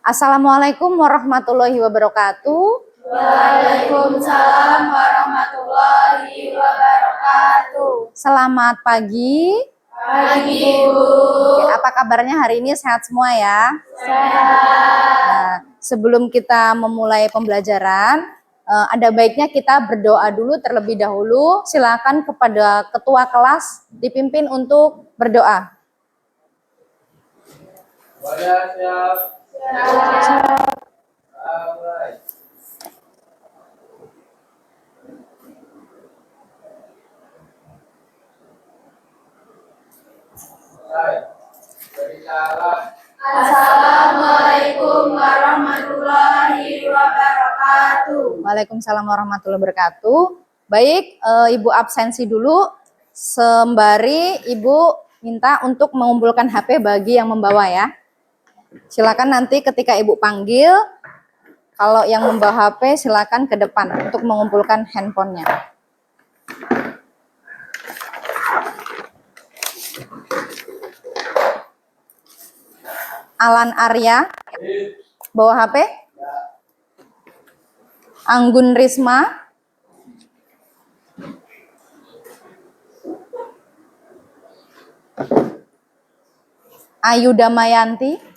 Assalamualaikum warahmatullahi wabarakatuh. Waalaikumsalam warahmatullahi wabarakatuh. Selamat pagi. Pagi, Bu. Oke, apa kabarnya hari ini? Sehat semua ya? Sehat. Nah, sebelum kita memulai pembelajaran, ada baiknya kita berdoa dulu terlebih dahulu. Silakan kepada ketua kelas dipimpin untuk berdoa. Siap. Assalamualaikum warahmatullahi wabarakatuh. Waalaikumsalam warahmatullahi wabarakatuh. Baik, Ibu absensi dulu. Sembari Ibu minta untuk mengumpulkan HP bagi yang membawa ya. Silakan nanti ketika Ibu panggil, kalau yang membawa HP silakan ke depan untuk mengumpulkan handphonenya. Alan Arya, bawa HP. Anggun Risma. Ayu Damayanti.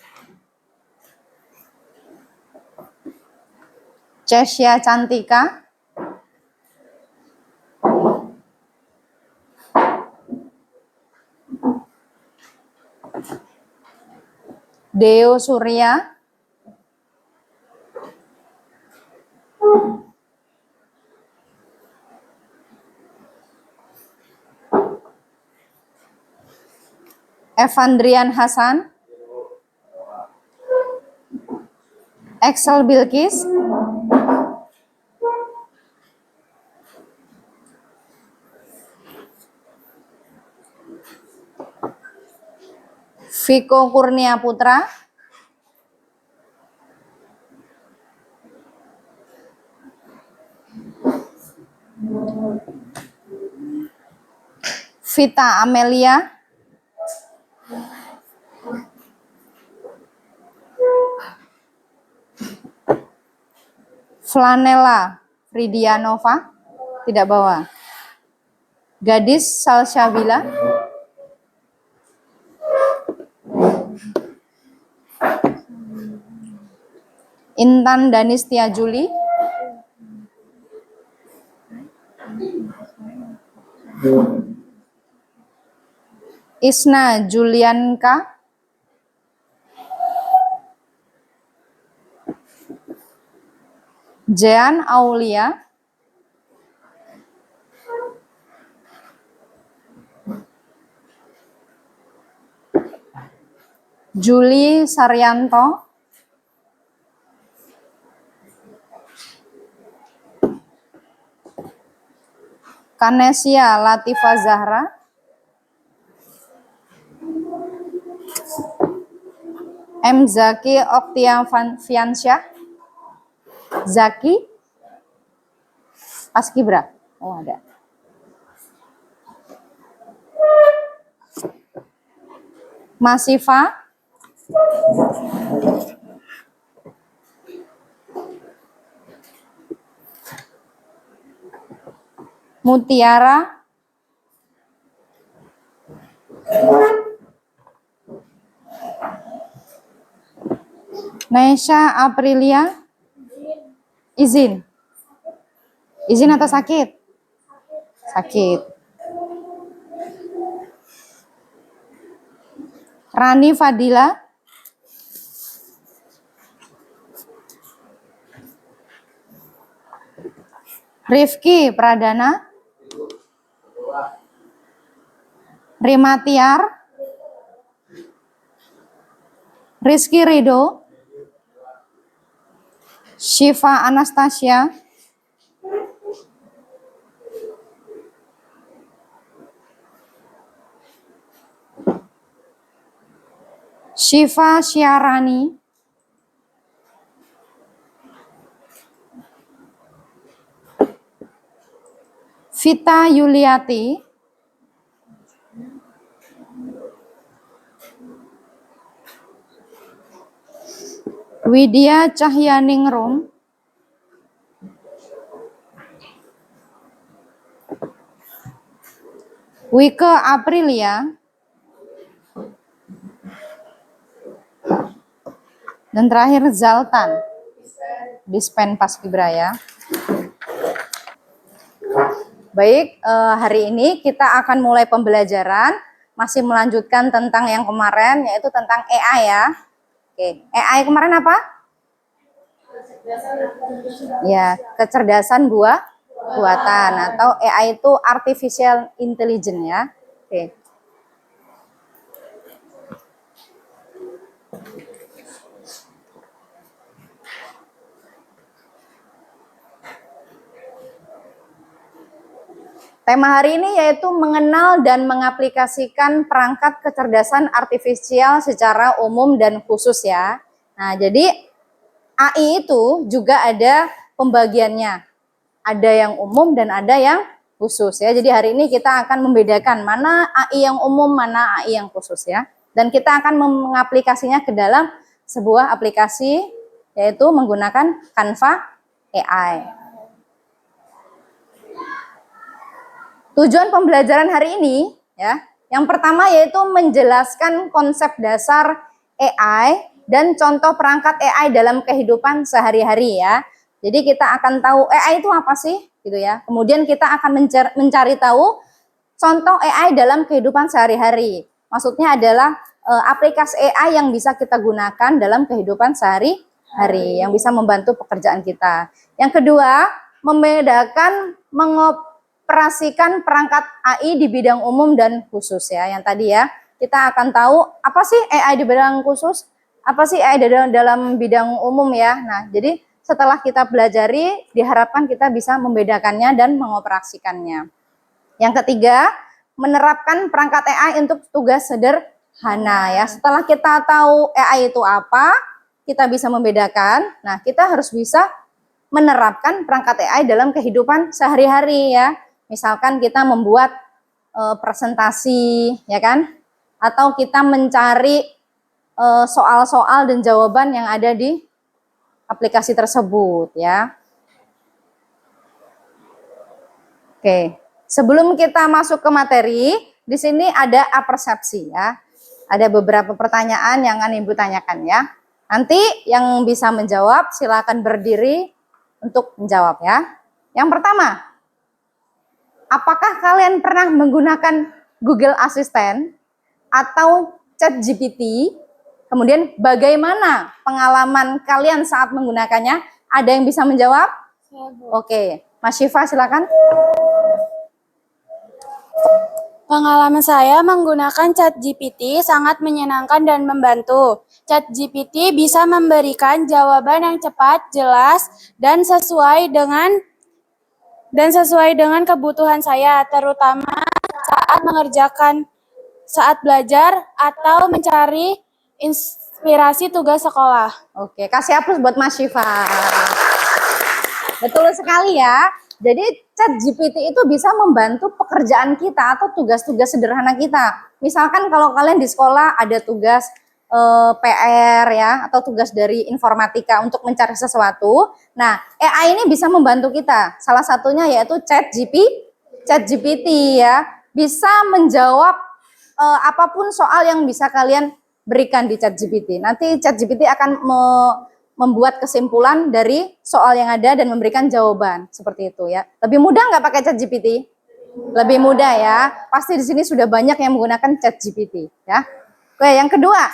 Cesya Cantika. Deo Surya. Evandrian Hasan. Excel Bilkis. Viko Kurnia Putra. Vita Amelia. Flanela Fridianova, tidak bawa. Gadis Salsabila. Intan Danistia Juli. Isna Julianka. Jean Aulia. Juli Saryanto. Kanesia Latifa Zahra. M. Zaki Oktiafiansyah. Zaki Paskibra. Oh, ada. Masifa. Mutiara. Nesha Aprilia. Izin. Izin atau sakit? Sakit. Rani Fadila. Rifki Pradana. Rimatiar. Rizky Rido. Syifa Anastasia. Syifa Syarani. Vita Yuliati. Widya Cahyaningrum. Wike Aprilia. Dan terakhir Zaltan. Dispen Paskibraya. Baik, hari ini kita akan mulai pembelajaran, masih melanjutkan tentang yang kemarin, yaitu tentang AI ya. Oke, AI kemarin apa? Ya, kecerdasan buatan atau AI itu artificial intelligence ya. Oke. Tema hari ini yaitu mengenal dan mengaplikasikan perangkat kecerdasan artifisial secara umum dan khusus ya. Nah, jadi AI itu juga ada pembagiannya. Ada yang umum dan ada yang khusus ya. Jadi hari ini kita akan membedakan mana AI yang umum, mana AI yang khusus ya. Dan kita akan mengaplikasinya ke dalam sebuah aplikasi yaitu menggunakan Canva AI. Tujuan pembelajaran hari ini ya, yang pertama yaitu menjelaskan konsep dasar AI dan contoh perangkat AI dalam kehidupan sehari-hari ya. Jadi kita akan tahu AI itu apa sih gitu ya. Kemudian kita akan mencari tahu contoh AI dalam kehidupan sehari-hari. Maksudnya adalah aplikasi AI yang bisa kita gunakan dalam kehidupan sehari-hari yang bisa membantu pekerjaan kita. Yang kedua, membedakan mengoperasikan perangkat AI di bidang umum dan khusus ya. Yang tadi ya, kita akan tahu apa sih AI di bidang khusus, apa sih AI dalam bidang umum ya. Nah, jadi setelah kita pelajari, diharapkan kita bisa membedakannya dan mengoperasikannya. Yang ketiga, menerapkan perangkat AI untuk tugas sederhana ya. Setelah kita tahu AI itu apa, kita bisa membedakan. Nah, kita harus bisa menerapkan perangkat AI dalam kehidupan sehari-hari ya. Misalkan kita membuat presentasi ya kan, atau kita mencari soal-soal dan jawaban yang ada di aplikasi tersebut ya. Oke, sebelum kita masuk ke materi, di sini ada apersepsi ya. Ada beberapa pertanyaan yang akan Ibu tanyakan ya. Nanti yang bisa menjawab silakan berdiri untuk menjawab ya. Yang pertama, apakah kalian pernah menggunakan Google Assistant atau ChatGPT? Kemudian bagaimana pengalaman kalian saat menggunakannya? Ada yang bisa menjawab? Oke, Mas Syifa silakan. Pengalaman saya menggunakan ChatGPT sangat menyenangkan dan membantu. ChatGPT bisa memberikan jawaban yang cepat, jelas, dan sesuai dengan kebutuhan saya, terutama saat belajar atau mencari inspirasi tugas sekolah. Oke, kasih aplaus buat Mas Syifa. Betul sekali ya. Jadi ChatGPT itu bisa membantu pekerjaan kita atau tugas-tugas sederhana kita. Misalkan kalau kalian di sekolah ada tugas PR ya, atau tugas dari informatika untuk mencari sesuatu. Nah, AI ini bisa membantu kita. Salah satunya yaitu ChatGPT ya, bisa menjawab apapun soal yang bisa kalian berikan di ChatGPT. Nanti ChatGPT akan membuat kesimpulan dari soal yang ada dan memberikan jawaban seperti itu ya. Lebih mudah nggak pakai ChatGPT? Lebih mudah ya. Pasti di sini sudah banyak yang menggunakan ChatGPT ya. Oke, yang kedua,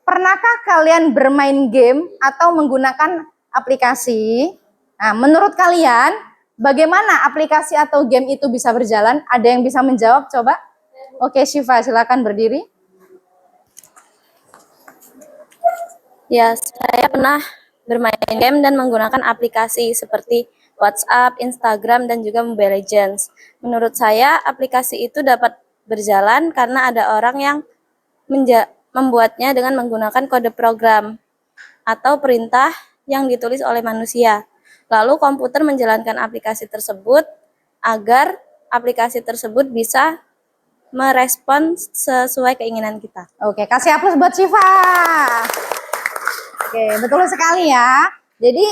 pernahkah kalian bermain game atau menggunakan aplikasi? Nah, menurut kalian bagaimana aplikasi atau game itu bisa berjalan? Ada yang bisa menjawab? Coba. Oke, Syifa silakan berdiri. Ya, saya pernah bermain game dan menggunakan aplikasi seperti WhatsApp, Instagram, dan juga Mobile Legends. Menurut saya, aplikasi itu dapat berjalan karena ada orang yang membuatnya dengan menggunakan kode program atau perintah yang ditulis oleh manusia. Lalu komputer menjalankan aplikasi tersebut agar aplikasi tersebut bisa merespon sesuai keinginan kita. Oke, kasih aplaus buat Syifa. Oke, Oke, betul sekali ya. Jadi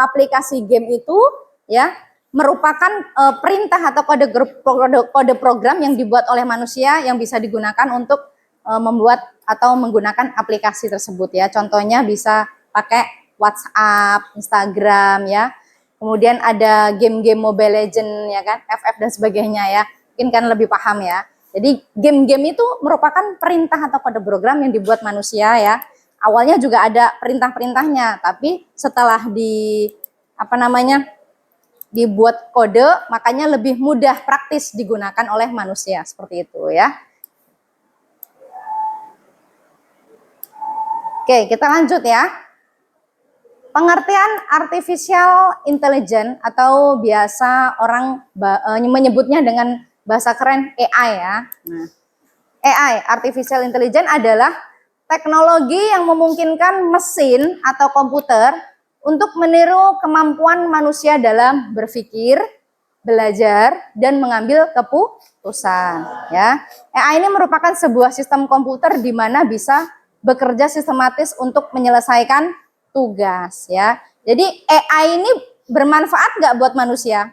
aplikasi game itu ya merupakan perintah atau kode program yang dibuat oleh manusia yang bisa digunakan untuk membuat atau menggunakan aplikasi tersebut ya. Contohnya bisa pakai WhatsApp, Instagram ya. Kemudian ada game-game Mobile Legend ya kan, FF dan sebagainya ya. Mungkin kan lebih paham ya. Jadi game-game itu merupakan perintah atau kode program yang dibuat manusia ya. Awalnya juga ada perintah-perintahnya, tapi setelah dibuat kode, makanya lebih mudah praktis digunakan oleh manusia seperti itu ya. Oke, kita lanjut ya. Pengertian artificial intelligence atau biasa orang menyebutnya dengan bahasa keren AI ya. Nah, AI, artificial intelligence adalah teknologi yang memungkinkan mesin atau komputer untuk meniru kemampuan manusia dalam berpikir, belajar, dan mengambil keputusan. Ya, AI ini merupakan sebuah sistem komputer di mana bisa bekerja sistematis untuk menyelesaikan tugas. Ya, jadi AI ini bermanfaat nggak buat manusia?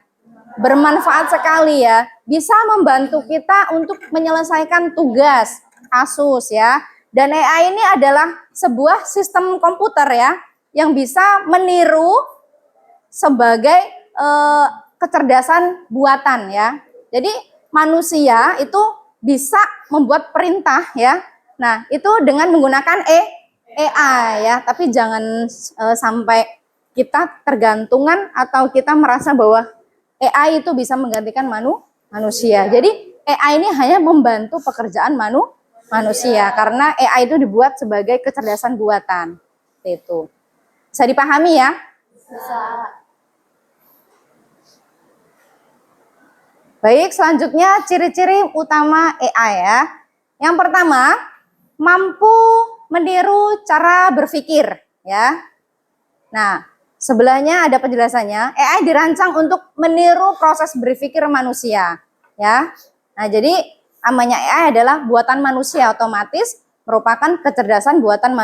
Bermanfaat sekali ya. Bisa membantu kita untuk menyelesaikan tugas, kasus ya. Dan AI ini adalah sebuah sistem komputer ya yang bisa meniru sebagai kecerdasan buatan ya. Jadi manusia itu bisa membuat perintah ya. Nah, itu dengan menggunakan AI ya, tapi jangan sampai kita tergantungan atau kita merasa bahwa AI itu bisa menggantikan manusia. Jadi AI ini hanya membantu pekerjaan manusia karena AI itu dibuat sebagai kecerdasan buatan. Itu. Bisa dipahami ya? Bisa. Baik, selanjutnya ciri-ciri utama AI ya. Yang pertama, mampu meniru cara berpikir ya. Nah, sebelahnya ada penjelasannya. AI dirancang untuk meniru proses berpikir manusia ya. Nah, jadi namanya AI adalah buatan manusia, otomatis merupakan kecerdasan buatan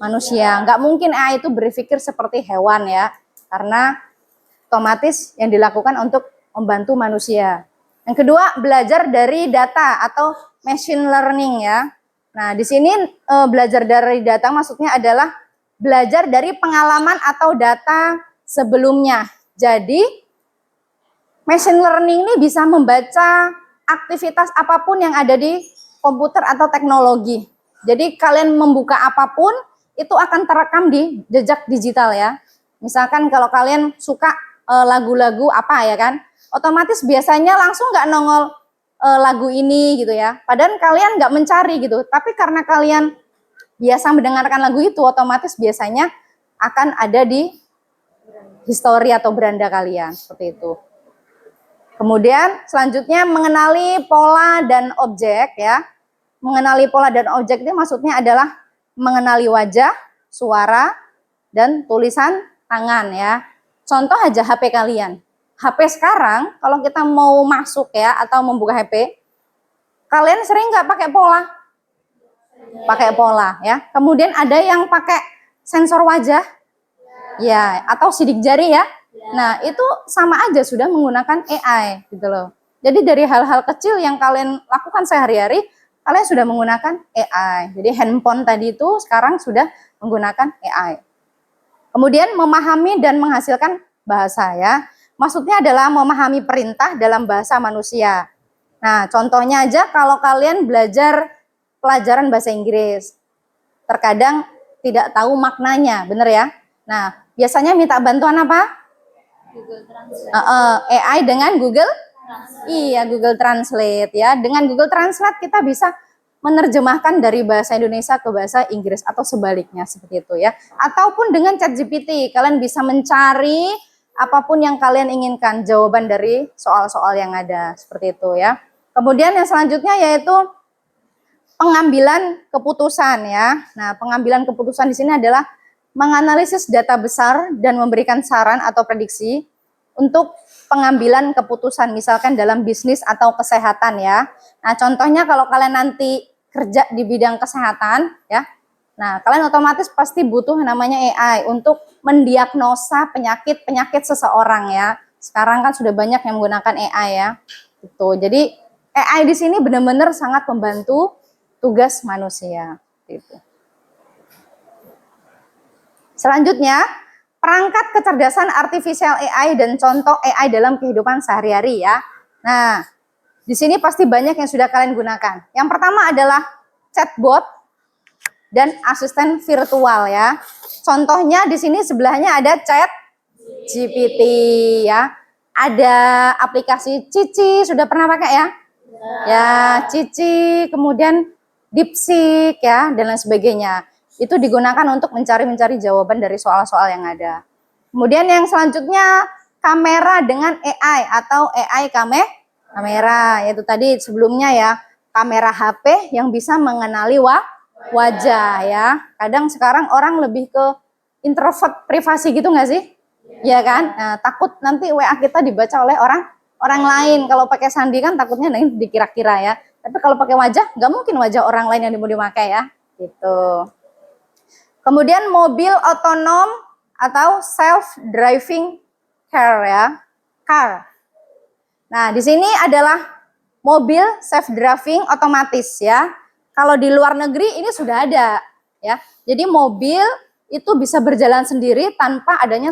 manusia. Nggak mungkin AI itu berpikir seperti hewan ya, karena otomatis yang dilakukan untuk membantu manusia. Yang kedua, belajar dari data atau machine learning ya. Nah, di sini belajar dari data maksudnya adalah belajar dari pengalaman atau data sebelumnya. Jadi, machine learning ini bisa membaca aktivitas apapun yang ada di komputer atau teknologi. Jadi, kalian membuka apapun, itu akan terekam di jejak digital ya. Misalkan kalau kalian suka lagu-lagu apa ya kan, otomatis biasanya langsung nggak nongol lagu ini gitu ya. Padahal kalian nggak mencari gitu, tapi karena kalian biasa mendengarkan lagu itu, otomatis biasanya akan ada di histori atau beranda kalian seperti itu. Kemudian selanjutnya mengenali pola dan objek ya. Mengenali pola dan objek ini maksudnya adalah mengenali wajah, suara, dan tulisan tangan ya. Contoh aja HP kalian. HP sekarang kalau kita mau masuk ya atau membuka HP, kalian sering nggak pakai pola? Pakai pola ya. Kemudian ada yang pakai sensor wajah, ya, atau sidik jari ya. Nah itu sama aja sudah menggunakan AI gitu loh. Jadi dari hal-hal kecil yang kalian lakukan sehari-hari, kalian sudah menggunakan AI. Jadi handphone tadi itu sekarang sudah menggunakan AI. Kemudian memahami dan menghasilkan bahasa ya. Maksudnya adalah memahami perintah dalam bahasa manusia. Nah, contohnya aja kalau kalian belajar pelajaran bahasa Inggris, terkadang tidak tahu maknanya, bener ya? Nah, biasanya minta bantuan apa? Google Translate. AI dengan Google? Iya, Google Translate ya. Dengan Google Translate kita bisa menerjemahkan dari bahasa Indonesia ke bahasa Inggris atau sebaliknya seperti itu ya. Ataupun dengan ChatGPT, kalian bisa mencari apapun yang kalian inginkan, jawaban dari soal-soal yang ada, seperti itu ya. Kemudian yang selanjutnya yaitu pengambilan keputusan ya. Nah, pengambilan keputusan di sini adalah menganalisis data besar dan memberikan saran atau prediksi untuk pengambilan keputusan, misalkan dalam bisnis atau kesehatan ya. Nah, contohnya kalau kalian nanti kerja di bidang kesehatan ya, Nah, kalian otomatis pasti butuh namanya AI untuk mendiagnosa penyakit-penyakit seseorang ya. Sekarang kan sudah banyak yang menggunakan AI ya. Gitu. Jadi AI di sini benar-benar sangat membantu tugas manusia. Gitu. Selanjutnya, perangkat kecerdasan artifisial AI dan contoh AI dalam kehidupan sehari-hari ya. Nah, di sini pasti banyak yang sudah kalian gunakan. Yang pertama adalah chatbot dan asisten virtual ya. Contohnya di sini sebelahnya ada Chat GPT ya. Ada aplikasi Cici, sudah pernah pakai ya? Ya, Cici, kemudian DeepSeek ya, dan lain sebagainya. Itu digunakan untuk mencari jawaban dari soal-soal yang ada. Kemudian yang selanjutnya kamera dengan AI atau AI kamera, yaitu tadi sebelumnya ya, kamera HP yang bisa mengenali wajah ya. Kadang sekarang orang lebih ke introvert privasi gitu nggak sih? Ya kan? Nah, takut nanti WA kita dibaca oleh orang lain. Kalau pakai sandi kan takutnya nanti dikira-kira ya. Tapi kalau pakai wajah, nggak mungkin wajah orang lain yang mau dipakai ya. Gitu. Kemudian mobil otonom atau self-driving car. Nah, di sini adalah mobil self-driving otomatis ya. Kalau di luar negeri ini sudah ada ya. Jadi mobil itu bisa berjalan sendiri tanpa adanya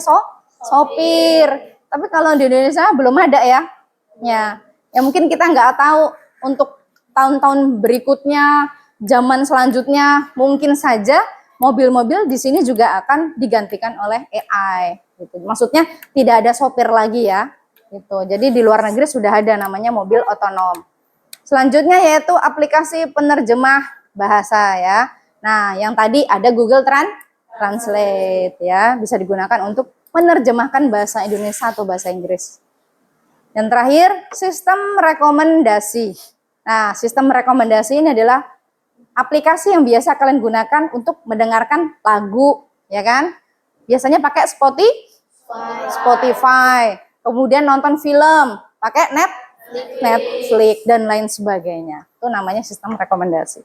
sopir. Tapi kalau di Indonesia belum ada ya. Ya mungkin kita nggak tahu untuk tahun-tahun berikutnya, zaman selanjutnya mungkin saja mobil-mobil di sini juga akan digantikan oleh AI. Gitu. Maksudnya tidak ada sopir lagi ya. Gitu. Jadi di luar negeri sudah ada namanya mobil otonom. Selanjutnya yaitu aplikasi penerjemah bahasa ya. Nah, yang tadi ada Google Translate ya, bisa digunakan untuk menerjemahkan bahasa Indonesia atau bahasa Inggris. Yang terakhir, sistem rekomendasi. Nah, sistem rekomendasi ini adalah aplikasi yang biasa kalian gunakan untuk mendengarkan lagu, ya kan? Biasanya pakai Spotify. Kemudian nonton film, pakai Netflix dan lain sebagainya. Itu namanya sistem rekomendasi.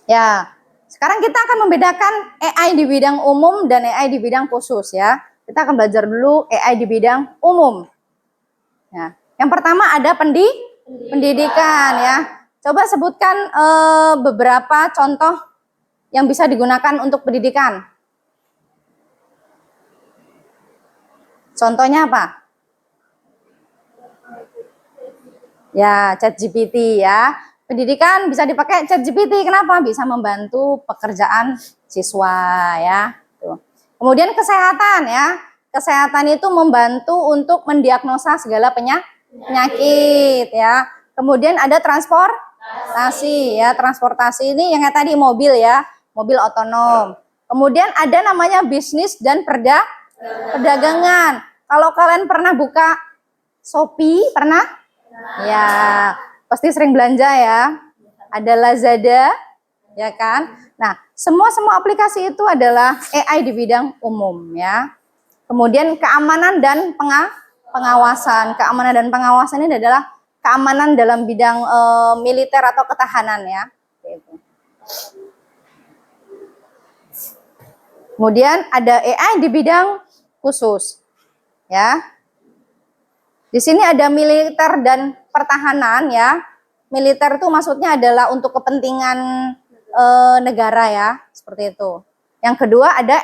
Ya, sekarang kita akan membedakan AI di bidang umum dan AI di bidang khusus ya. Kita akan belajar dulu AI di bidang umum. Ya, yang pertama ada pendidikan ya. Coba sebutkan beberapa contoh yang bisa digunakan untuk pendidikan. Contohnya apa? Ya, ChatGPT ya. Pendidikan bisa dipakai ChatGPT. Kenapa? Bisa membantu pekerjaan siswa ya. Tuh. Kemudian kesehatan ya. Kesehatan itu membantu untuk mendiagnosa segala penyakit ya. Kemudian ada transportasi ya. Transportasi ini yang tadi mobil ya, mobil otonom. Kemudian ada namanya bisnis dan perdagangan. Kalau kalian pernah buka Shopee, pernah? Ya, pasti sering belanja ya. Ada Lazada, ya kan? Nah, semua aplikasi itu adalah AI di bidang umum ya. Kemudian keamanan dan pengawasan. Keamanan dan pengawasan ini adalah keamanan dalam bidang militer atau ketahanan ya. Kemudian ada AI di bidang khusus. Ya. Di sini ada militer dan pertahanan ya. Militer itu maksudnya adalah untuk kepentingan negara ya, seperti itu. Yang kedua ada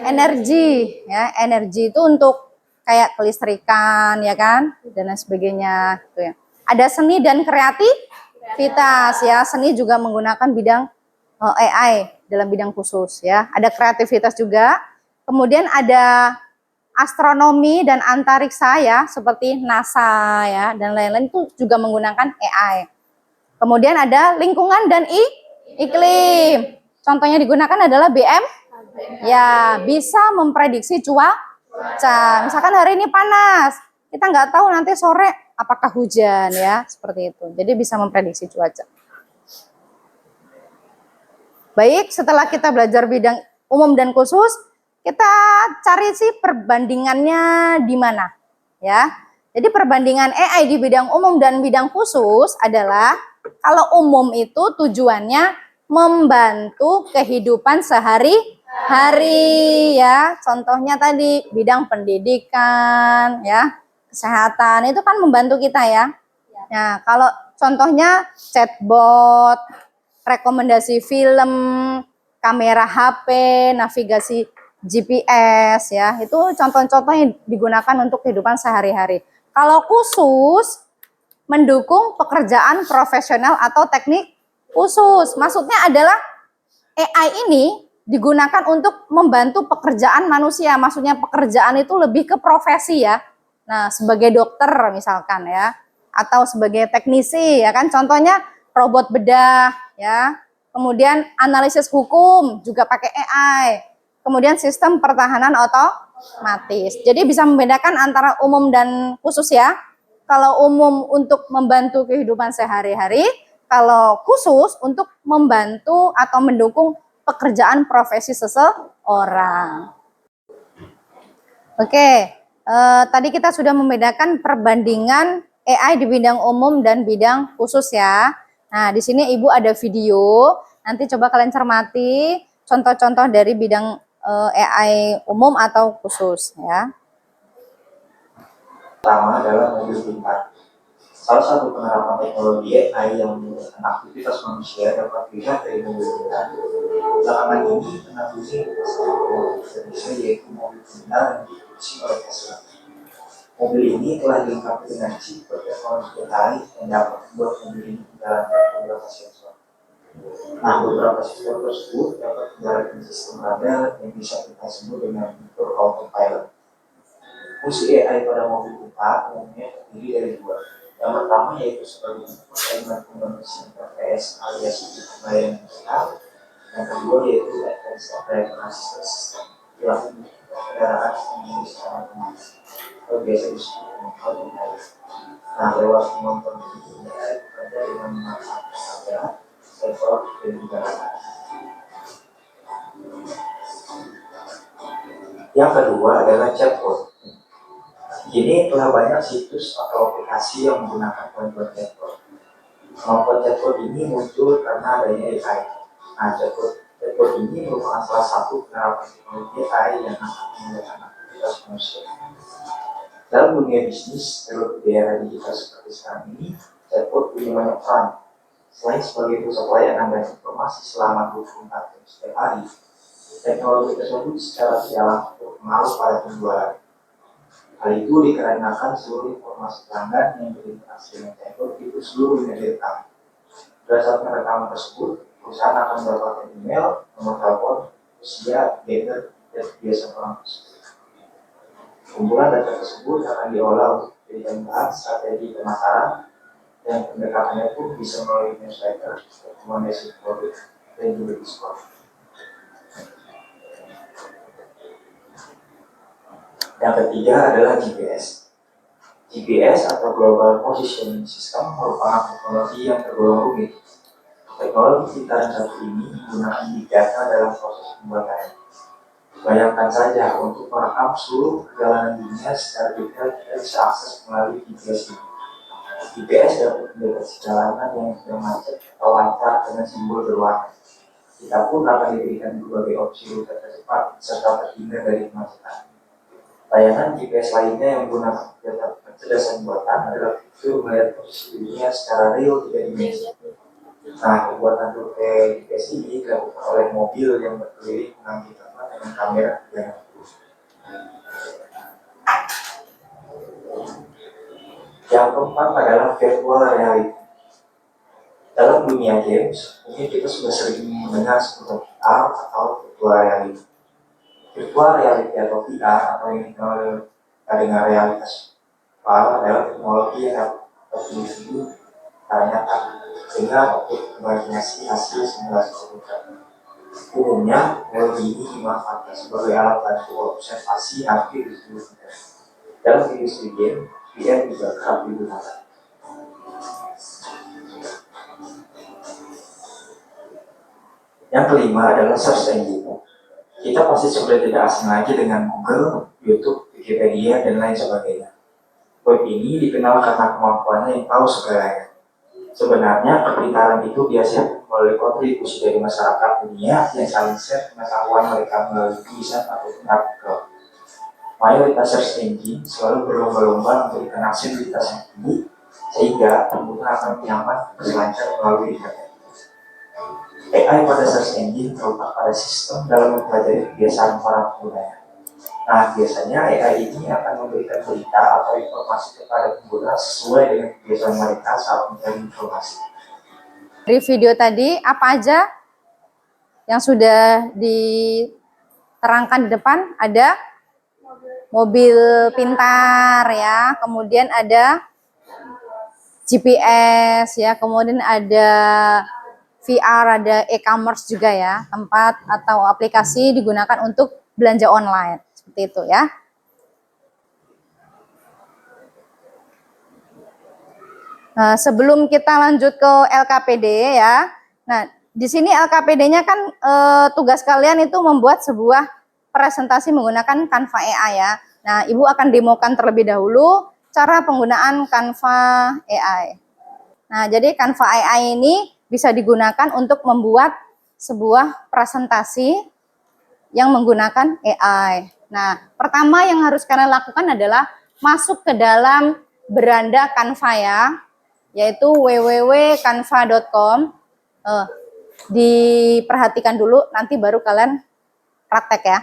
energi ya. Energi itu untuk kayak kelistrikan ya kan, dan lain sebagainya gitu ya. Ada seni dan kreativitas ya. Seni juga menggunakan bidang AI dalam bidang khusus ya. Ada kreativitas juga. Kemudian ada astronomi dan antariksa ya, seperti NASA ya, dan lain-lain itu juga menggunakan AI. Kemudian ada lingkungan dan iklim. Contohnya digunakan adalah ya, bisa memprediksi cuaca. Misalkan hari ini panas, kita nggak tahu nanti sore apakah hujan ya, seperti itu. Jadi bisa memprediksi cuaca. Baik, setelah kita belajar bidang umum dan khusus, kita cari sih perbandingannya di mana, ya. Jadi perbandingan AI di bidang umum dan bidang khusus adalah kalau umum itu tujuannya membantu kehidupan sehari-hari ya. Contohnya tadi bidang pendidikan ya, kesehatan itu kan membantu kita ya. Nah, kalau contohnya chatbot, rekomendasi film, kamera HP, navigasi GPS ya, itu contoh-contoh yang digunakan untuk kehidupan sehari-hari. Kalau khusus, mendukung pekerjaan profesional atau teknik khusus. Maksudnya adalah AI ini digunakan untuk membantu pekerjaan manusia. Maksudnya pekerjaan itu lebih ke profesi ya. Nah, sebagai dokter misalkan ya, atau sebagai teknisi ya kan. Contohnya robot bedah ya. Kemudian analisis hukum juga pakai AI. Kemudian sistem pertahanan otomatis. Jadi bisa membedakan antara umum dan khusus ya. Kalau umum untuk membantu kehidupan sehari-hari, kalau khusus untuk membantu atau mendukung pekerjaan profesi seseorang. Oke, tadi kita sudah membedakan perbandingan AI di bidang umum dan bidang khusus ya. Nah, di sini Ibu ada video, nanti coba kalian cermati contoh-contoh dari bidang AI umum atau khusus ya. Pertama adalah mobil pintar. Salah satu penerapan teknologi AI yang menggunakan aktivitas manusia dapat dilihat dari mobil pintar. Belakangan ini teknologi Indonesia yaitu mobil pintar yang diproduksi oleh Tesla. Mobil ini telah dilengkapi dengan chip berteknologi AI yang dapat membuat mobil ini menjalankan beberapa sensor. Nah, beberapa sensor tersebut dapat menjalankan sistem radar yang bisa kita sebut dengan fitur autopilot. Fungsi AI pada mobil kita umumnya terdiri dari dua. Yang pertama yaitu sebagai instrumen pengemas interface alias pembayaran digital. Yang kedua yaitu advanced driver assistance system yang kendaraan pengemudi secara otomatis atau biasa disebut dengan autopilot. Nah, lewat kemampuan ini AI bekerja dengan memanfaatkan kamera, sensor, dan juga radar. Yang kedua adalah chatbot. Kini telah banyak situs atau aplikasi yang menggunakan bantuan chatbot. Kemampuan chatbot ini muncul karena adanya AI. Nah, chatbot ini merupakan salah satu penerapan teknologi AI yang akan memudahkan aktivitas manusia. Dalam dunia bisnis, terutama di era digital seperti sekarang ini, chatbot punya banyak peran. Selain sebagai pusat layanan dan informasi selama 24 jam setiap hari, teknologi tersebut secara tidak langsung berpengaruh pada penjualan. Hal itu dikarenakan seluruh informasi pelanggan yang berinteraksi dengan chatbot itu seluruhnya direkam. Berdasarkan rekaman tersebut, perusahaan akan mendapatkan email, nomor telepon, usia, gender, dan kebiasaan orang tersebut. Kumpulan data tersebut akan diolah untuk dijadikan bahan strategi pemasaran dan pendekatannya pun bisa melalui newsletter, rekomendasi produk, dan juga diskon. Yang ketiga adalah GPS. GPS atau Global Positioning System merupakan teknologi yang tergolong rumit. Teknologi pintar yang satu ini menggunakan big data dalam proses pembuatannya. Bayangkan saja untuk merekam seluruh perjalanan dunia secara detail kita bisa akses melalui GPS ini. GPS dapat mendeteksi jalanan yang sedang macet atau lancar dengan simbol berwarna. Kita pun akan diberikan berbagai opsi rute tercepat serta terhindar dari kemacetan. Layanan GPS lainnya yang menggunakan data kecerdasan buatan adalah fitur melihat posisi dunia secara real 3 dimensi. Nah, pembuatan rute GPS ini dilakukan oleh mobil yang berkeliling mengambil gambar dengan kamera 360. Yang keempat adalah virtual reality. Dalam dunia games, mungkin kita sudah sering mendengar sebutan VR atau virtual reality. Virtual reality atau VR atau yang dikenal dengan realitas virtual adalah teknologi yang dapat diuji secara nyata sehingga untuk imajinasi hasil simulasi komputer. Umumnya, teknologi ini dimanfaatkan sebagai alat bantu observasi hampir di seluruh dunia. Dalam industri game, VR juga kerap digunakan. Yang kelima adalah search engine. Kita pasti sudah tidak asing lagi dengan Google, YouTube, Wikipedia, dan lain sebagainya. Web ini dikenal karena kemampuannya yang tahu segalanya. Sebenarnya perpintaran itu biasanya melalui kontribusi dari masyarakat dunia yang saling share pengetahuan mereka melalui tulisan ataupun artikel. Mayoritas search engine selalu berlomba-lomba memberikan aksesibilitas yang tinggi sehingga pengguna akan nyaman berselancar melalui internet. AI pada search engine terletak pada sistem dalam mempelajari kebiasaan para penggunanya. Nah, biasanya AI ini akan memberikan berita atau informasi kepada pengguna sesuai dengan kebiasaan mereka saat mencari informasi. Dari video tadi, apa aja yang sudah diterangkan di depan? Ada mobil pintar ya, kemudian ada GPS ya, kemudian ada VR, ada e-commerce juga ya, tempat atau aplikasi digunakan untuk belanja online, seperti itu ya. Nah, sebelum kita lanjut ke LKPD ya, nah di sini LKPD-nya kan tugas kalian itu membuat sebuah presentasi menggunakan Canva AI ya. Nah, Ibu akan demokan terlebih dahulu cara penggunaan Canva AI. Nah, jadi Canva AI ini bisa digunakan untuk membuat sebuah presentasi yang menggunakan AI. Nah, pertama yang harus kalian lakukan adalah masuk ke dalam beranda Canva ya, yaitu www.canva.com. Diperhatikan dulu, nanti baru kalian praktek ya.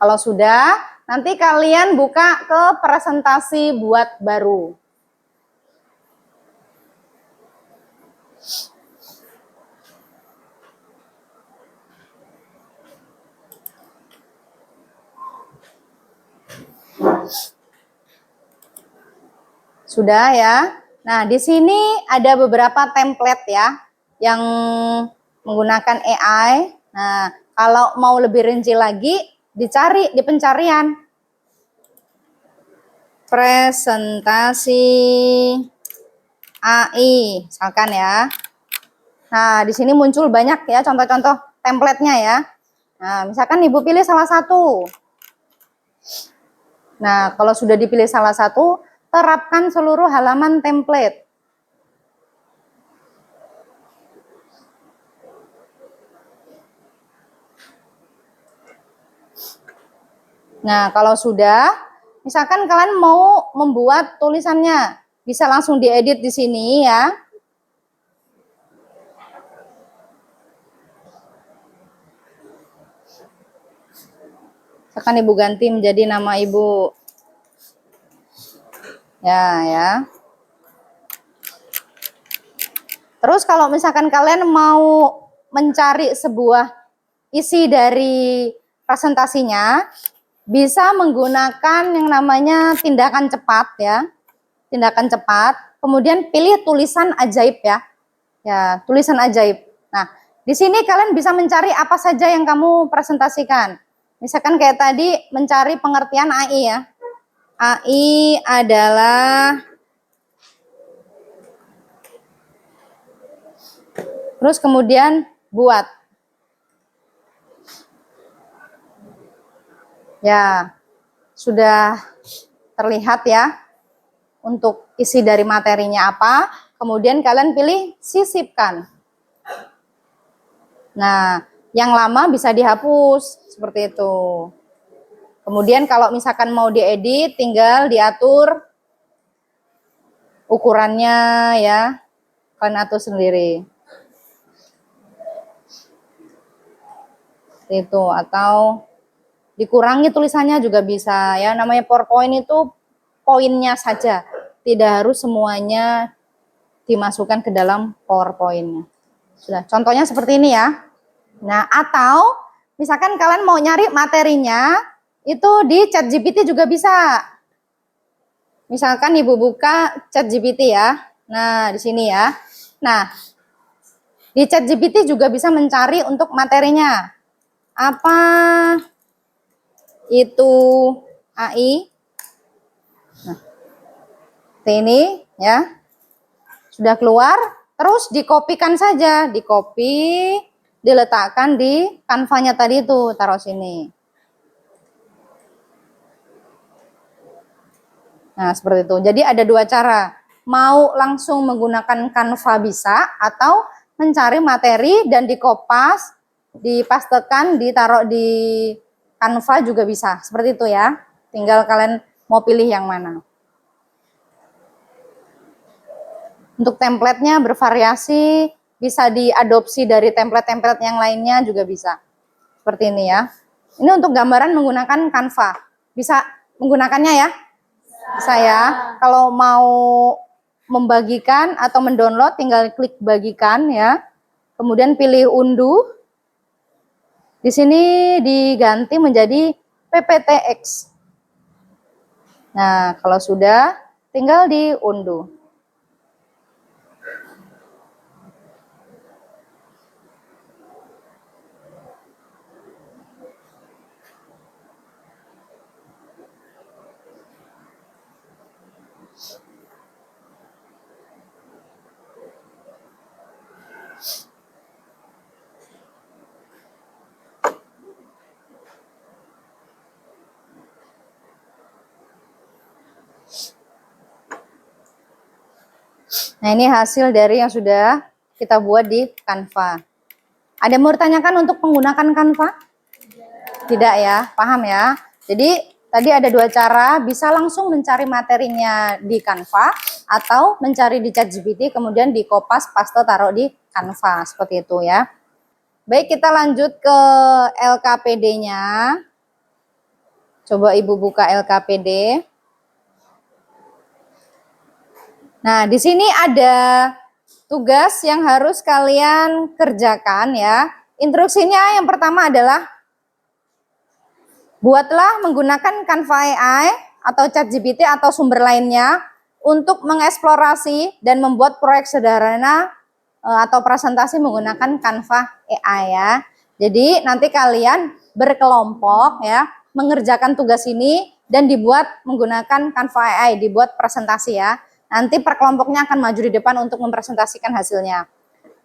Kalau sudah, nanti kalian buka ke presentasi buat baru. Sudah ya. Nah, di sini ada beberapa template ya yang menggunakan AI. Nah, kalau mau lebih rinci lagi, dicari di pencarian. Presentasi AI, misalkan ya. Nah, di sini muncul banyak ya contoh-contoh template-nya ya. Nah, misalkan Ibu pilih salah satu. Nah, kalau sudah dipilih salah satu, terapkan seluruh halaman template. Nah, kalau sudah, misalkan kalian mau membuat tulisannya, bisa langsung diedit di sini ya. Misalkan Ibu ganti menjadi nama Ibu. Ya. Terus kalau misalkan kalian mau mencari sebuah isi dari presentasinya, bisa menggunakan yang namanya tindakan cepat ya. Tindakan cepat, kemudian pilih tulisan ajaib ya. Ya, tulisan ajaib. Nah, di sini kalian bisa mencari apa saja yang kamu presentasikan. Misalkan kayak tadi mencari pengertian AI ya. AI adalah, terus kemudian buat. Ya, sudah terlihat ya untuk isi dari materinya apa. Kemudian kalian pilih sisipkan. Nah, yang lama bisa dihapus seperti itu. Kemudian kalau misalkan mau diedit, tinggal diatur ukurannya ya, kalian atur sendiri. Itu, atau dikurangi tulisannya juga bisa ya. Namanya PowerPoint itu poinnya saja, tidak harus semuanya dimasukkan ke dalam PowerPoint-nya. Sudah, contohnya seperti ini ya. Nah, atau misalkan kalian mau nyari materinya, itu di ChatGPT juga bisa. Misalkan Ibu buka ChatGPT ya. Nah, di sini ya. Nah, di ChatGPT juga bisa mencari untuk materinya. Apa itu AI? Nah, ini ya. Sudah keluar, terus dikopikan saja, dikopi, diletakkan di kanvanya tadi itu, taruh sini. Nah, seperti itu. Jadi ada dua cara. Mau langsung menggunakan Canva bisa, atau mencari materi dan dikopas, dipastekan, ditaruh di Canva juga bisa. Seperti itu ya. Tinggal kalian mau pilih yang mana. Untuk templatenya bervariasi, bisa diadopsi dari template-template yang lainnya juga bisa. Seperti ini ya. Ini untuk gambaran menggunakan Canva. Bisa menggunakannya ya? Bisa ya. Kalau mau membagikan atau mendownload tinggal klik bagikan ya. Kemudian pilih unduh. Di sini diganti menjadi PPTX. Nah, kalau sudah tinggal diunduh. Nah, ini hasil dari yang sudah kita buat di Canva. Ada yang mau ditanyakan untuk menggunakan Canva? Tidak ya, paham ya. Jadi, tadi ada dua cara, bisa langsung mencari materinya di Canva atau mencari di ChatGPT, kemudian di kopas, paste, taruh di Canva. Seperti itu ya. Baik, kita lanjut ke LKPD-nya. Coba Ibu buka LKPD. Nah, di sini ada tugas yang harus kalian kerjakan ya. Instruksinya yang pertama adalah buatlah menggunakan Canva AI atau ChatGPT atau sumber lainnya untuk mengeksplorasi dan membuat proyek sederhana atau presentasi menggunakan Canva AI ya. Jadi nanti kalian berkelompok ya, mengerjakan tugas ini dan dibuat menggunakan Canva AI, dibuat presentasi ya. Nanti per kelompoknya akan maju di depan untuk mempresentasikan hasilnya.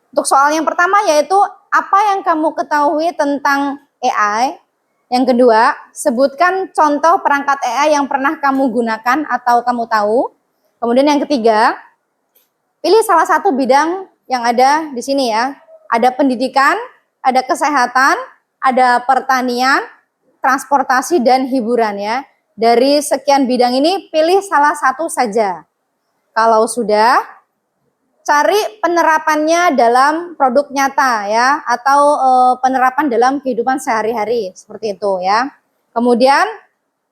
Untuk soal yang pertama yaitu apa yang kamu ketahui tentang AI. Yang kedua, sebutkan contoh perangkat AI yang pernah kamu gunakan atau kamu tahu. Kemudian yang ketiga, pilih salah satu bidang yang ada di sini ya. Ada pendidikan, ada kesehatan, ada pertanian, transportasi, dan hiburan ya. Dari sekian bidang ini, pilih salah satu saja. Kalau sudah, cari penerapannya dalam produk nyata ya, atau penerapan dalam kehidupan sehari-hari seperti itu ya. Kemudian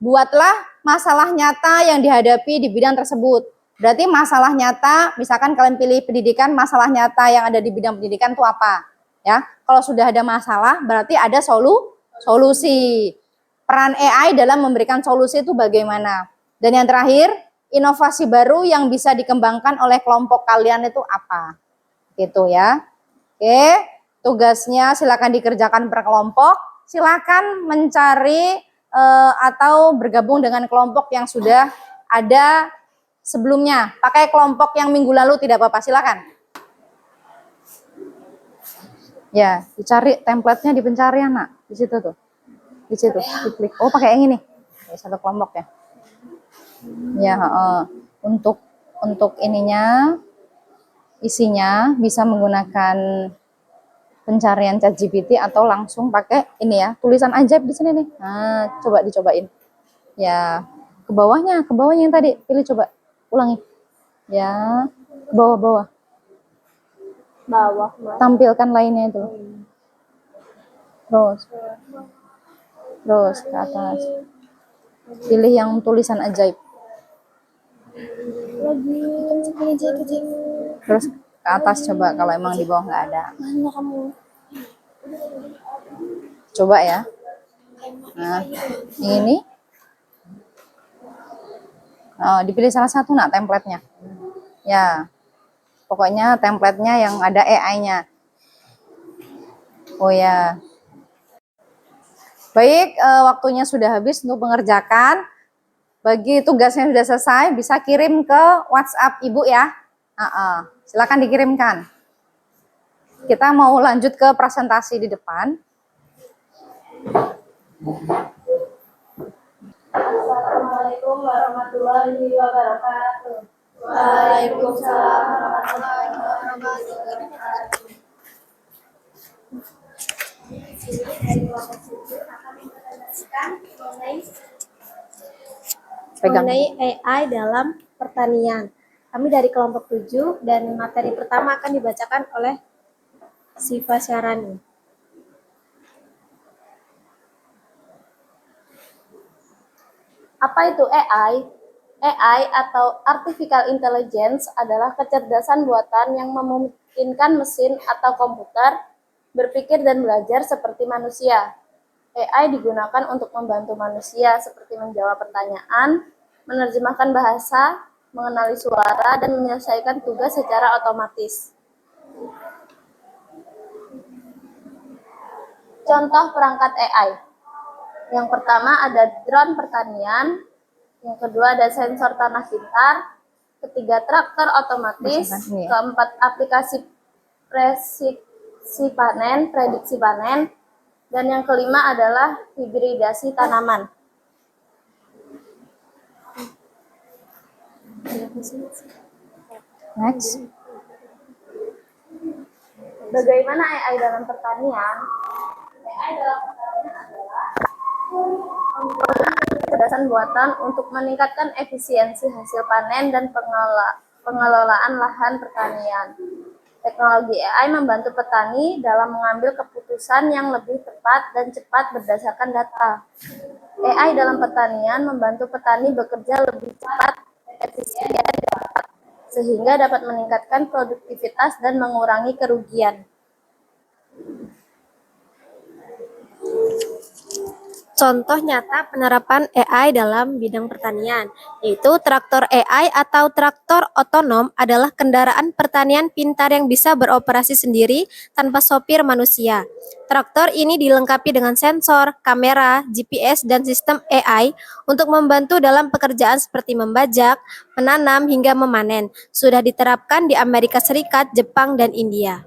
buatlah masalah nyata yang dihadapi di bidang tersebut. Berarti masalah nyata, misalkan kalian pilih pendidikan, masalah nyata yang ada di bidang pendidikan itu apa? Ya, kalau sudah ada masalah, berarti ada solusi. Peran AI dalam memberikan solusi itu bagaimana? Dan yang terakhir, inovasi baru yang bisa dikembangkan oleh kelompok kalian itu apa? Gitu ya. Oke, tugasnya silakan dikerjakan per kelompok. Silakan mencari atau bergabung dengan kelompok yang sudah ada sebelumnya. Pakai kelompok yang minggu lalu tidak apa-apa, silakan. Ya, dicari template-nya di pencarian, Nak. Di situ tuh. Di situ, diklik. Oh, pakai yang ini. Satu kelompok ya. Ya, untuk ininya, isinya bisa menggunakan pencarian ChatGPT atau langsung pakai ini ya, tulisan ajaib di sini nih. Nah, coba dicobain. Ya, ke bawahnya yang tadi, pilih coba, ulangi. Ya, ke bawah. Tampilkan lainnya itu. Terus ke atas. Pilih yang tulisan ajaib. Terus ke atas coba kalau emang di bawah nggak ada. Coba ya. Nah, ini. Oh, dipilih salah satu nak template-nya. Ya. Pokoknya template-nya yang ada AI-nya. Oh ya. Baik, waktunya sudah habis untuk mengerjakan. Bagi tugasnya sudah selesai, bisa kirim ke WhatsApp Ibu ya. Silakan dikirimkan. Kita mau lanjut ke presentasi di depan. Assalamualaikum warahmatullahi wabarakatuh. Waalaikumsalam warahmatullahi wabarakatuh. Pegang. Mengenai AI dalam pertanian. Kami dari kelompok 7 dan materi pertama akan dibacakan oleh Siva Syarani. Apa itu AI? AI atau Artificial Intelligence adalah kecerdasan buatan yang memungkinkan mesin atau komputer berpikir dan belajar seperti manusia. AI digunakan untuk membantu manusia seperti menjawab pertanyaan, menerjemahkan bahasa, mengenali suara, dan menyelesaikan tugas secara otomatis. Contoh perangkat AI. Yang pertama ada drone pertanian, yang kedua ada sensor tanah pintar, ketiga traktor otomatis, Iya. keempat aplikasi prediksi panen, dan yang kelima adalah hibridasi tanaman. Next. Bagaimana AI dalam pertanian? AI dalam pertanian adalah kecerdasan buatan untuk meningkatkan efisiensi hasil panen dan pengelolaan lahan pertanian. Teknologi AI membantu petani dalam mengambil keputusan yang lebih tepat dan cepat berdasarkan data. AI dalam pertanian membantu petani bekerja lebih cepat, efisien, dan cepat, sehingga dapat meningkatkan produktivitas dan mengurangi kerugian. Contoh nyata penerapan AI dalam bidang pertanian, yaitu traktor AI atau traktor otonom adalah kendaraan pertanian pintar yang bisa beroperasi sendiri tanpa sopir manusia. Traktor ini dilengkapi dengan sensor, kamera, GPS, dan sistem AI untuk membantu dalam pekerjaan seperti membajak, menanam, hingga memanen. Sudah diterapkan di Amerika Serikat, Jepang, dan India.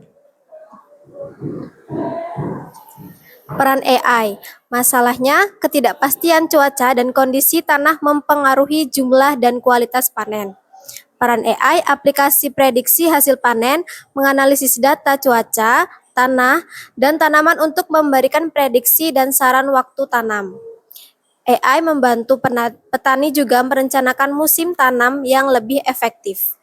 Peran AI, masalahnya ketidakpastian cuaca dan kondisi tanah mempengaruhi jumlah dan kualitas panen. Peran AI, aplikasi prediksi hasil panen, menganalisis data cuaca, tanah, dan tanaman untuk memberikan prediksi dan saran waktu tanam. AI membantu petani juga merencanakan musim tanam yang lebih efektif.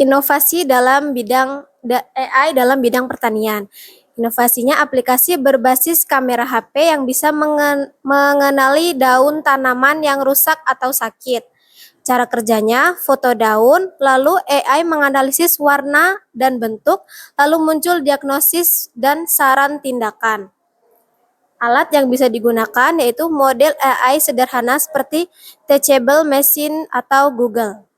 Inovasi dalam bidang AI dalam bidang pertanian. Inovasinya aplikasi berbasis kamera HP yang bisa mengenali daun tanaman yang rusak atau sakit. Cara kerjanya, foto daun, lalu AI menganalisis warna dan bentuk, lalu muncul diagnosis dan saran tindakan. Alat yang bisa digunakan yaitu model AI sederhana seperti Teachable Machine atau Google.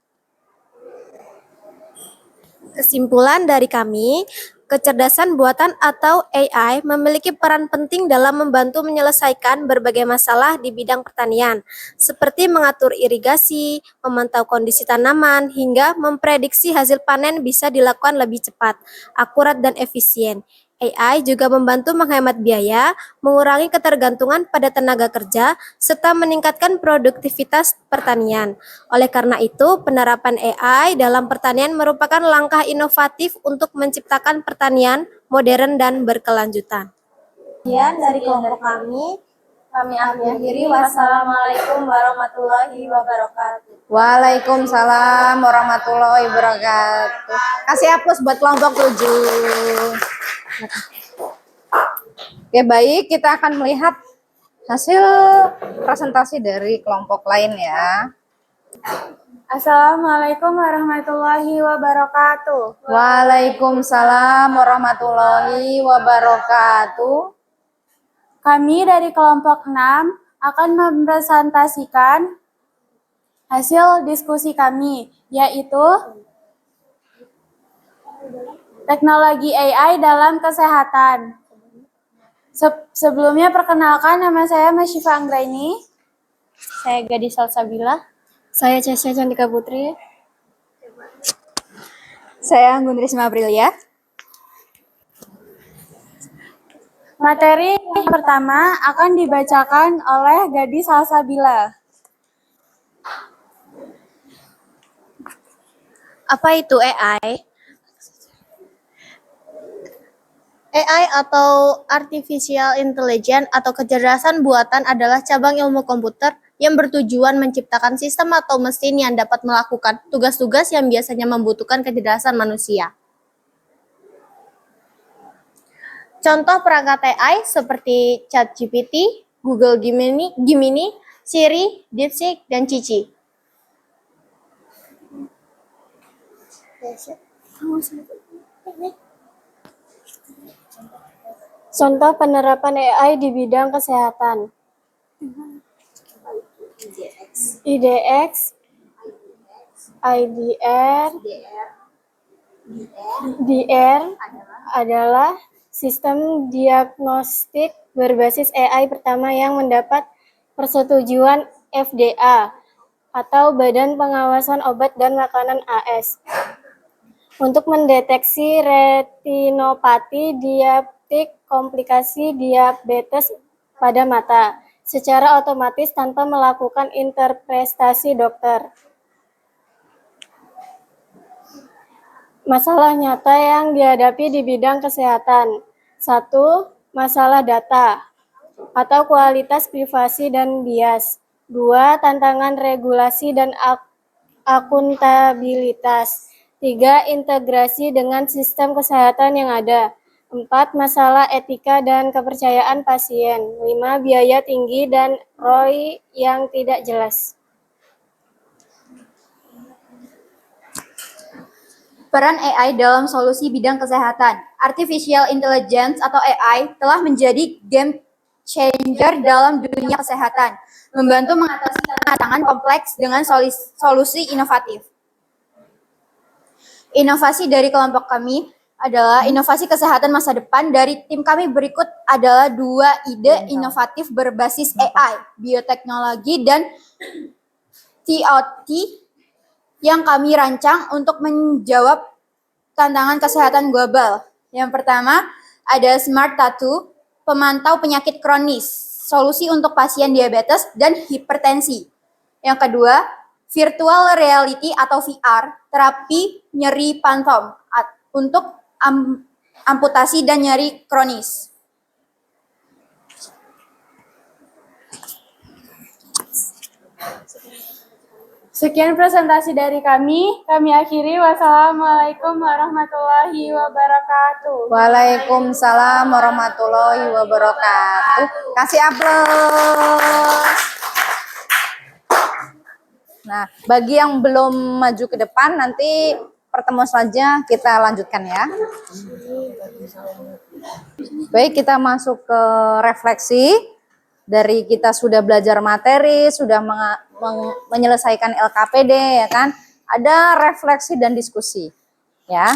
Kesimpulan dari kami, kecerdasan buatan atau AI memiliki peran penting dalam membantu menyelesaikan berbagai masalah di bidang pertanian, seperti mengatur irigasi, memantau kondisi tanaman, hingga memprediksi hasil panen bisa dilakukan lebih cepat, akurat, dan efisien. AI juga membantu menghemat biaya, mengurangi ketergantungan pada tenaga kerja, serta meningkatkan produktivitas pertanian. Oleh karena itu, penerapan AI dalam pertanian merupakan langkah inovatif untuk menciptakan pertanian modern dan berkelanjutan. Sekian dari kelompok kami akhiri. Wassalamualaikum warahmatullahi wabarakatuh. Waalaikumsalam warahmatullahi wabarakatuh. Kasih aplaus buat kelompok 7. Oke, baik, kita akan melihat hasil presentasi dari kelompok lain ya. Assalamualaikum warahmatullahi wabarakatuh. Waalaikumsalam warahmatullahi wabarakatuh. Kami dari kelompok 6 akan mempresentasikan hasil diskusi kami, yaitu teknologi AI dalam kesehatan. Sebelumnya perkenalkan, nama saya Masyifa Anggraini. Saya Gadis Salsabila. Saya Cesya Candika Putri. Saya Anggun Risma Aprilia. Materi pertama akan dibacakan oleh Gadis Salsabila. Apa itu AI? AI atau Artificial Intelligence atau kecerdasan buatan adalah cabang ilmu komputer yang bertujuan menciptakan sistem atau mesin yang dapat melakukan tugas-tugas yang biasanya membutuhkan kecerdasan manusia. Contoh perangkat AI seperti ChatGPT, Google Gemini, Siri, DeepSeek, dan Cici. Contoh penerapan AI di bidang kesehatan. IDX, IDR, DR adalah sistem diagnostik berbasis AI pertama yang mendapat persetujuan FDA atau Badan Pengawasan Obat dan Makanan AS untuk mendeteksi retinopati diabetik komplikasi diabetes pada mata secara otomatis tanpa melakukan interpretasi dokter. Masalah nyata yang dihadapi di bidang kesehatan. 1. Masalah data atau kualitas privasi dan bias. 2. Tantangan regulasi dan akuntabilitas. 3. Integrasi dengan sistem kesehatan yang ada. 4. Masalah etika dan kepercayaan pasien. 5. Biaya tinggi dan ROI yang tidak jelas. Peran AI dalam solusi bidang kesehatan. Artificial Intelligence atau AI telah menjadi game changer dalam dunia kesehatan, membantu mengatasi tantangan kompleks dengan solusi inovatif. Inovasi dari kelompok kami adalah inovasi kesehatan masa depan. Dari tim kami berikut adalah 2 ide inovatif berbasis AI, bioteknologi, dan TOT yang kami rancang untuk menjawab tantangan kesehatan global. Yang pertama, ada Smart Tattoo, pemantau penyakit kronis, solusi untuk pasien diabetes dan hipertensi. Yang kedua, Virtual Reality atau VR, terapi nyeri pantom untuk amputasi dan nyeri kronis. Sekian presentasi dari kami akhiri. Wassalamualaikum warahmatullahi wabarakatuh. Waalaikumsalam warahmatullahi wabarakatuh. Kasih aplaus. Nah, bagi yang belum maju ke depan, nanti pertemuan selanjutnya kita lanjutkan ya. Baik, kita masuk ke refleksi. Dari kita sudah belajar materi, sudah menyelesaikan LKPD, ya kan? Ada refleksi dan diskusi, ya.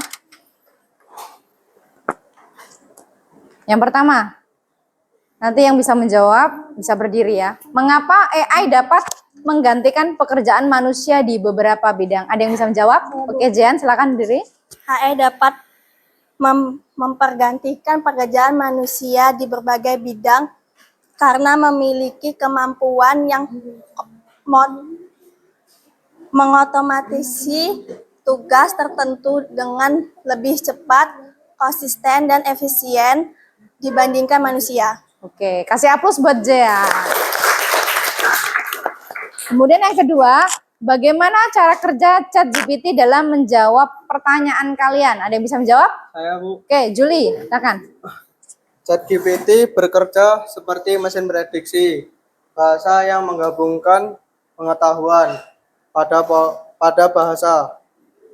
Yang pertama, nanti yang bisa menjawab bisa berdiri ya. Mengapa AI dapat menggantikan pekerjaan manusia di beberapa bidang? Ada yang bisa menjawab? Oke, Jian, silakan berdiri. AI dapat mempergantikan pekerjaan manusia di berbagai bidang karena memiliki kemampuan yang mengotomatisasi tugas tertentu dengan lebih cepat, konsisten, dan efisien dibandingkan manusia. Oke, kasih aplaus buat Jian. Kemudian yang kedua, bagaimana cara kerja ChatGPT dalam menjawab pertanyaan kalian? Ada yang bisa menjawab? Saya, Bu. Oke, Juli, silakan. ChatGPT bekerja seperti mesin prediksi, bahasa yang menggabungkan pengetahuan pada bahasa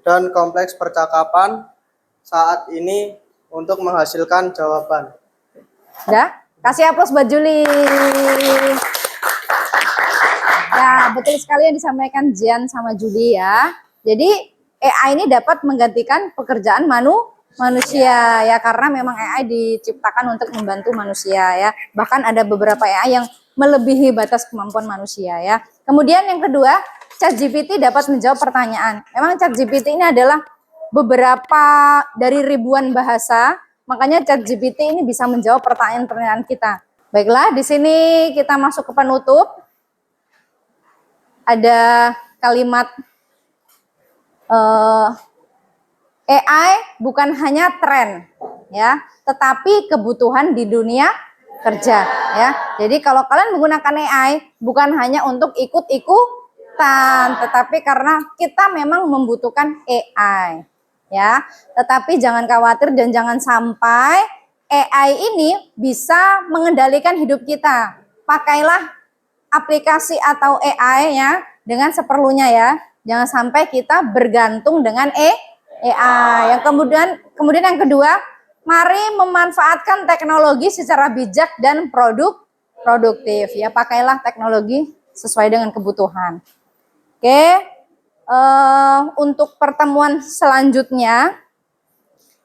dan kompleks percakapan saat ini untuk menghasilkan jawaban. Udah? Kasih aplaus buat Juli. Ya, betul sekali yang disampaikan Jian sama Juli ya. Jadi AI ini dapat menggantikan pekerjaan manusia ya, karena memang AI diciptakan untuk membantu manusia ya. Bahkan ada beberapa AI yang melebihi batas kemampuan manusia ya. Kemudian yang kedua, ChatGPT dapat menjawab pertanyaan. Memang ChatGPT ini adalah beberapa dari ribuan bahasa, makanya ChatGPT ini bisa menjawab pertanyaan-pertanyaan kita. Baiklah, di sini kita masuk ke penutup. Ada kalimat AI bukan hanya tren ya, tetapi kebutuhan di dunia kerja ya. Jadi kalau kalian menggunakan AI bukan hanya untuk ikut-ikutan, tetapi karena kita memang membutuhkan AI ya. Tetapi jangan khawatir dan jangan sampai AI ini bisa mengendalikan hidup kita. Pakailah aplikasi atau AI ya dengan seperlunya ya. Jangan sampai kita bergantung dengan AI. Yang kemudian yang kedua, mari memanfaatkan teknologi secara bijak dan produktif ya. Pakailah teknologi sesuai dengan kebutuhan. Oke, untuk pertemuan selanjutnya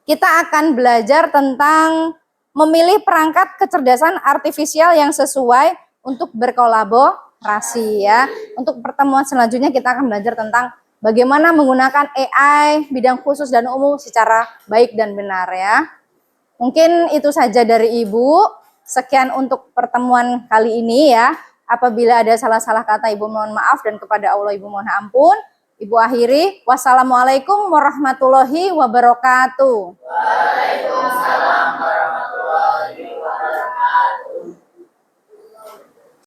kita akan belajar tentang memilih perangkat kecerdasan artifisial yang sesuai untuk berkolaborasi ya. Untuk pertemuan selanjutnya kita akan belajar tentang bagaimana menggunakan AI bidang khusus dan umum secara baik dan benar ya. Mungkin itu saja dari Ibu. Sekian untuk pertemuan kali ini ya. Apabila ada salah-salah kata Ibu mohon maaf dan kepada Allah Ibu mohon ampun. Ibu akhiri. Wassalamualaikum warahmatullahi wabarakatuh.